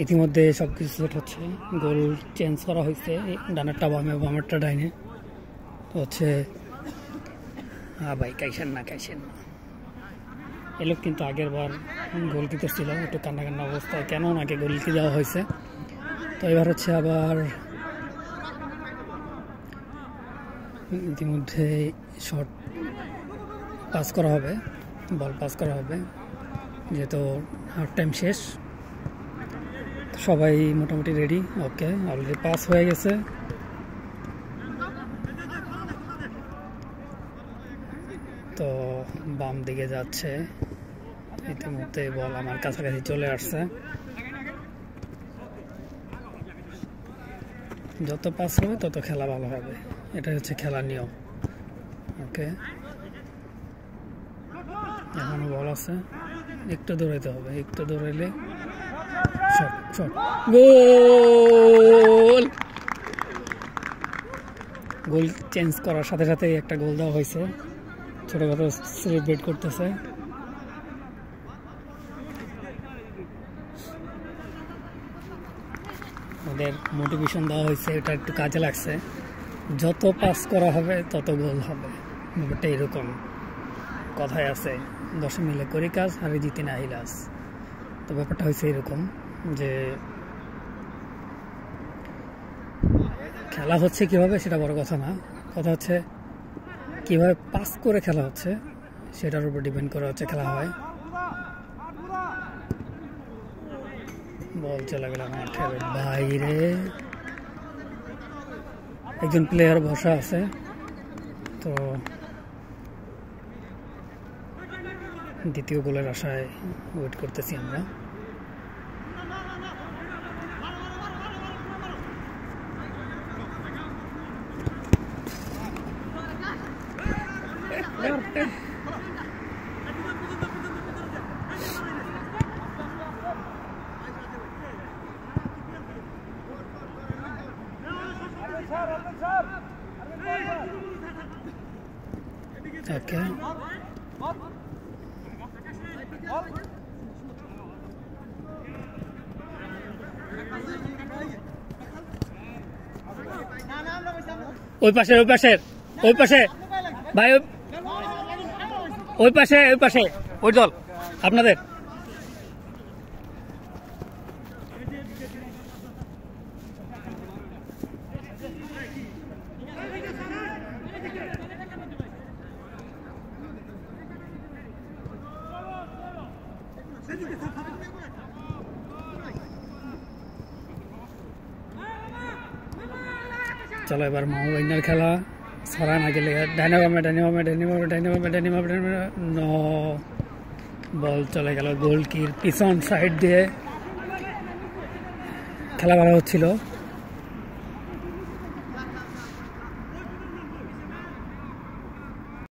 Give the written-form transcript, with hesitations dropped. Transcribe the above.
ইতিমধ্যে সবকিছু সেট হচ্ছে, গোল চেঞ্জ করা হয়েছে, ডানেরটা বামে বামেরটা ডাইনে। তো হচ্ছে ভাই কাইছেন না এই লোক কিন্তু আগের বার গোলকিপার ছিল, একটু কান্না কান্না অবস্থায়, কেন ওনাকে গোলকি দেওয়া হয়েছে। তো এবার হচ্ছে আবার ইতিমধ্যে শর্ট পাস করা হবে, বল পাস করা হবে, যেহেতু হাফ টাইম শেষ। সবাই মোটামুটি রেডি। ওকে, অলরেডি পাস হয়ে গেছে। তো বাম দিকে যাচ্ছে, ইতিমধ্যে বল আমার কাছাকাছি চলে আসছে। যত পাস হবে তত খেলা ভালো হবে, এটা হচ্ছে খেলার নিয়ম। ওকে, এখনো বল আছে, একটু দৌড়াইতে হবে, একটু দৌড়াইলে গোল। গোল চেঞ্জ করার সাথে সাথে একটা গোল দেওয়া হয়েছে, ছোটখাটো সেলিব্রেট করতেছে। ওদের মোটিভেশন দেওয়া হয়েছে, এটা একটু কাজে লাগছে। যত পাস করা হবে তত গোল হবে, ব্যাপারটা এরকম। কথায় আছে 10 মিলে করি কাজ, হারে জিতে না হিলাস। তো ব্যাপারটা হয়েছে এরকম যে খেলা হচ্ছে কিভাবে সেটা বড় কথা না, কথা হচ্ছে কিভাবে পাস করে খেলা হচ্ছে সেটার উপর ডিপেন্ড করে হচ্ছে খেলা হয়। বল চলে গেল মাঠের বাইরে, একজন প্লেয়ার বসা আছে। তো দ্বিতীয় গোলের আশায় ওয়েট করতেছি আমরা। ওকে, ওই পাশে ভাই, ওই পাশে ওই দল আপনাদের। চলো এবার মামা খেলা, সারা না গেলে বল চলে গেল গোলকির পিছন সাইড দিয়ে। খেলা ভালো হচ্ছিল।